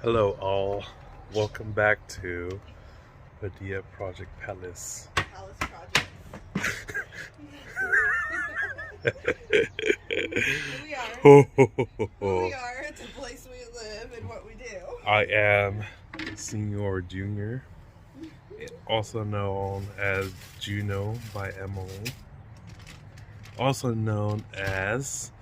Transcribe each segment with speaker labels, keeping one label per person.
Speaker 1: Hello all, welcome back to Padilla Project Palace.
Speaker 2: Palace Project. Here we are. Who we are, it's a place we live and what we do.
Speaker 1: I am Senior Junior, also known as Juno by Emily, also known as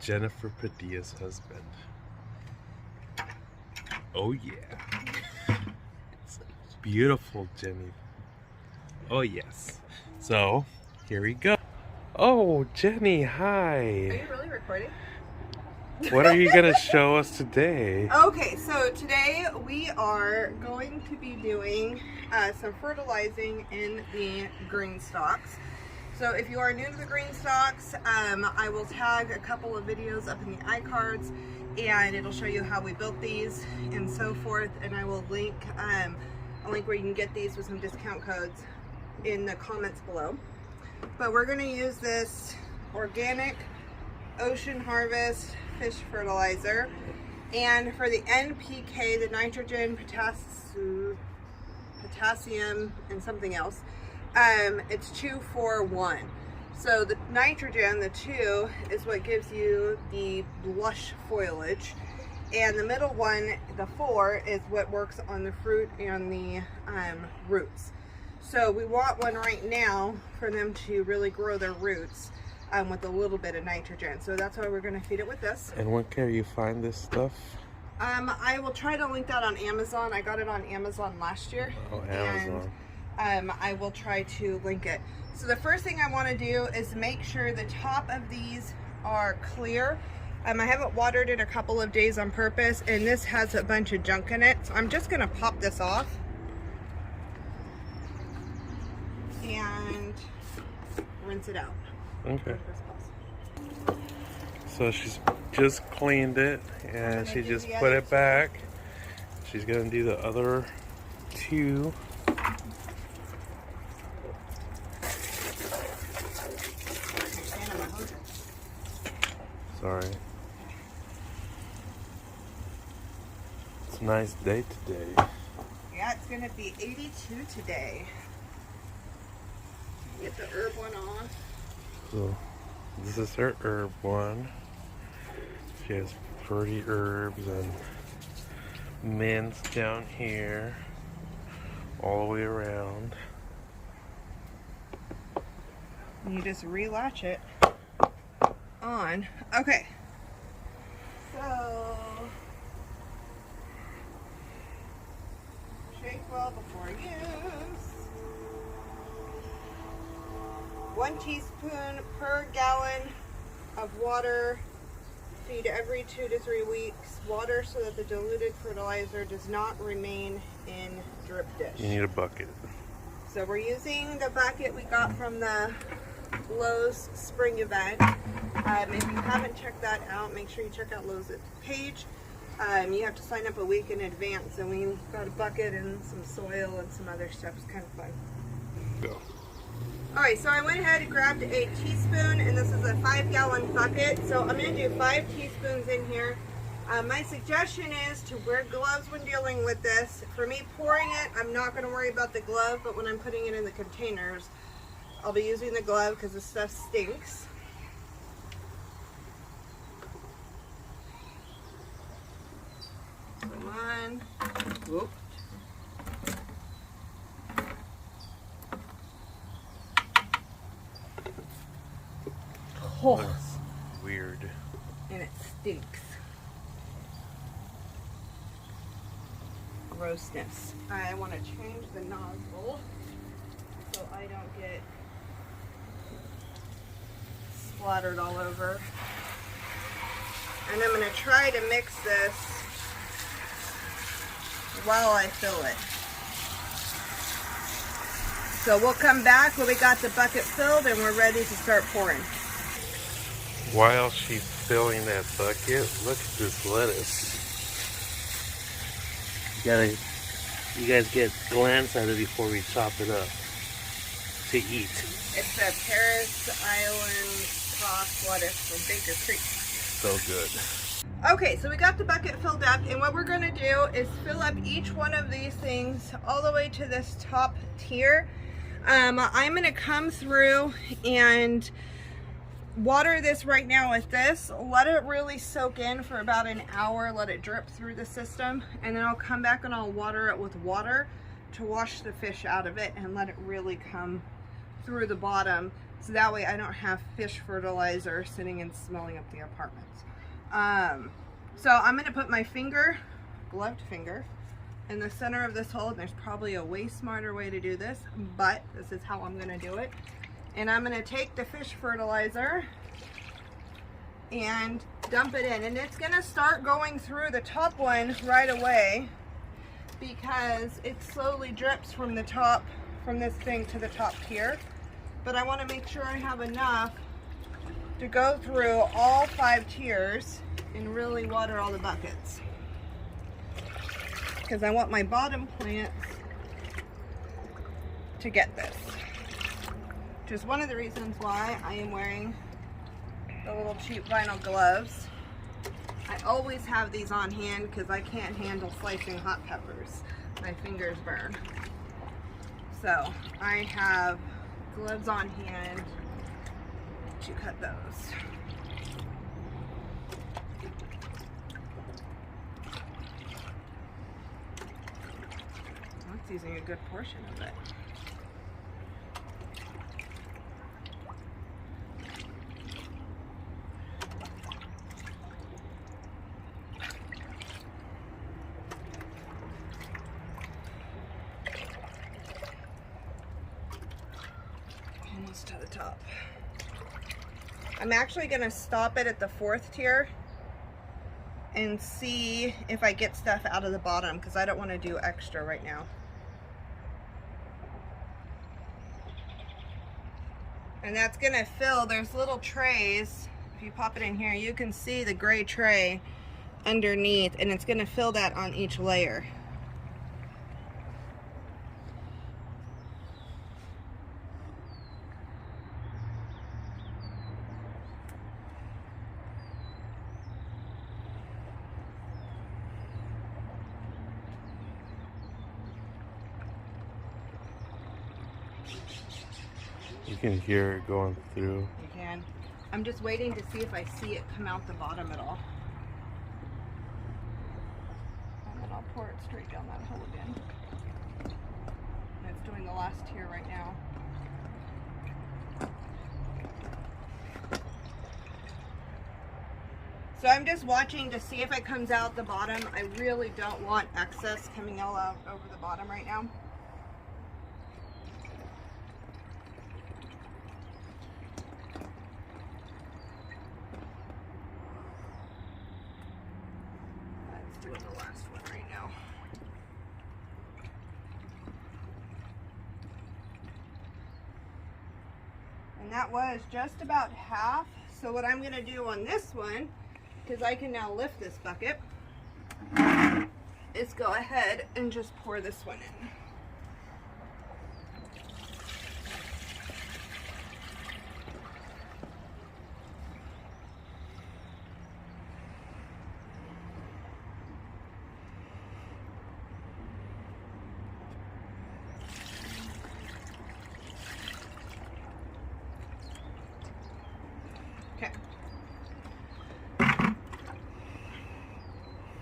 Speaker 1: Jennifer Padilla's husband. Oh yeah. It's beautiful, Jenny. Oh yes. So, here we go. Oh, Jenny, hi.
Speaker 2: Are you really recording?
Speaker 1: What are you going to show us today?
Speaker 2: Okay, so today we are going to be doing some fertilizing in the Greenstalks. So if you are new to the Greenstalks, I will tag a couple of videos up in the iCards and it'll show you how we built these and so forth, and I will link a link where you can get these with some discount codes in the comments below. But we're going to use this organic ocean harvest fish fertilizer, and for the NPK, the nitrogen, potassium and something else, it's 2-4-1. So the nitrogen, the 2, is what gives you the blush foliage, and the middle one, the 4, is what works on the fruit and the roots. So we want one right now for them to really grow their roots with a little bit of nitrogen. So that's why we're going to feed it with this.
Speaker 1: And when can you find this stuff?
Speaker 2: I will try to link that on Amazon. I got it on Amazon last year.
Speaker 1: Oh, Amazon.
Speaker 2: And I will try to link it. So the first thing I want to do is make sure the top of these are clear. I haven't watered in a couple of days on purpose, and this has a bunch of junk in it. So I'm just going to pop this off and rinse it out.
Speaker 1: Okay. So she's just cleaned it and she just put it back. She's going to do the other 2. Sorry. It's a nice day today.
Speaker 2: Yeah, it's going to be 82 today. Get the herb one off.
Speaker 1: So this is her herb one. She has pretty herbs and mints down here all the way around.
Speaker 2: You just relatch it on. Okay. So shake well before use. 1 teaspoon per gallon of water. Feed every 2 to 3 weeks. Water so that the diluted fertilizer does not remain in drip dish.
Speaker 1: You need a bucket.
Speaker 2: So we're using the bucket we got from the Lowe's spring event. If you haven't checked that out, make sure you check out Lowe's page. You have to sign up a week in advance, and we got a bucket and some soil and some other stuff. It's kind of fun.
Speaker 1: Go.
Speaker 2: Alright, so I went ahead and grabbed a teaspoon, and this is a 5-gallon bucket. So I'm going to do 5 teaspoons in here. My suggestion is to wear gloves when dealing with this. For me pouring it, I'm not going to worry about the glove, but when I'm putting it in the containers, I'll be using the glove because this stuff stinks. Come on. Whoop. Oh.
Speaker 1: Looks weird.
Speaker 2: And it stinks. Grossness. I want to change the nozzle so I don't get splattered all over. And I'm going to try to mix this while I fill it. So we'll come back when we got the bucket filled and we're ready to start pouring.
Speaker 1: While she's filling that bucket, look at this lettuce. You guys get a glance at it before we chop it up to eat.
Speaker 2: It's a Paris Island tossed lettuce from Baker Creek.
Speaker 1: So good.
Speaker 2: Okay, so we got the bucket filled up, and what we're going to do is fill up each one of these things all the way to this top tier. I'm going to come through and water this right now with this, let it really soak in for about an hour, let it drip through the system, and then I'll come back and I'll water it with water to wash the fish out of it and let it really come through the bottom, so that way I don't have fish fertilizer sitting and smelling up the apartments. So I'm going to put my finger, gloved finger, in the center of this hole, and there's probably a way smarter way to do this, but this is how I'm going to do it. And I'm going to take the fish fertilizer and dump it in, and it's going to start going through the top one right away because it slowly drips from the top, from this thing to the top tier. But I want to make sure I have enough to go through all 5 tiers and really water all the buckets, because I want my bottom plants to get this, which is one of the reasons why I am wearing the little cheap vinyl gloves. I always have these on hand because I can't handle slicing hot peppers. My fingers burn. So I have gloves on hand to cut those. That's using a good portion of it. Almost to the top. I'm actually going to stop it at the 4th tier and see if I get stuff out of the bottom, because I don't want to do extra right now. And that's going to fill, there's little trays. If you pop it in here, you can see the gray tray underneath, and it's going to fill that on each layer.
Speaker 1: You can hear it going through.
Speaker 2: You can. I'm just waiting to see if I see it come out the bottom at all. And then I'll pour it straight down that hole again. And it's doing the last tier right now. So I'm just watching to see if it comes out the bottom. I really don't want excess coming all out over the bottom right now. Doing the last one right now. And that was just about half. So what I'm going to do on this one, because I can now lift this bucket, is go ahead and just pour this one in.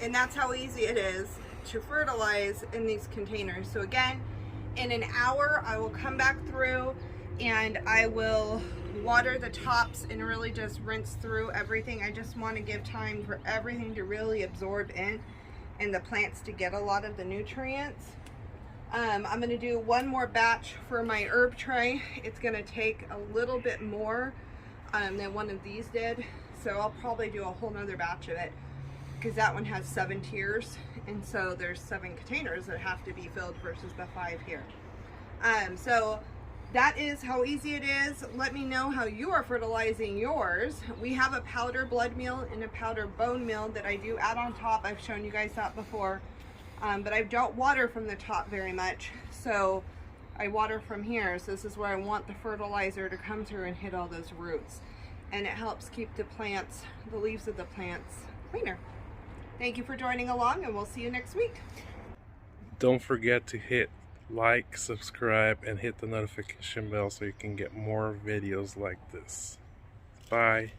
Speaker 2: And that's how easy it is to fertilize in these containers. So again, in an hour, I will come back through and I will water the tops and really just rinse through everything. I just want to give time for everything to really absorb in and the plants to get a lot of the nutrients. I'm going to do one more batch for my herb tray. It's going to take a little bit more than one of these did. So I'll probably do a whole nother batch of it, because that one has 7 tiers, and so there's 7 containers that have to be filled versus the 5 here. So that is how easy it is. Let me know how you are fertilizing yours. We have a powder blood meal and a powder bone meal that I do add on top. I've shown you guys that before, but I don't water from the top very much, so I water from here. So this is where I want the fertilizer to come through and hit all those roots, and it helps keep the plants, the leaves of the plants, cleaner. Thank you for joining along, and we'll see you next week.
Speaker 1: Don't forget to hit like, subscribe, and hit the notification bell so you can get more videos like this. Bye.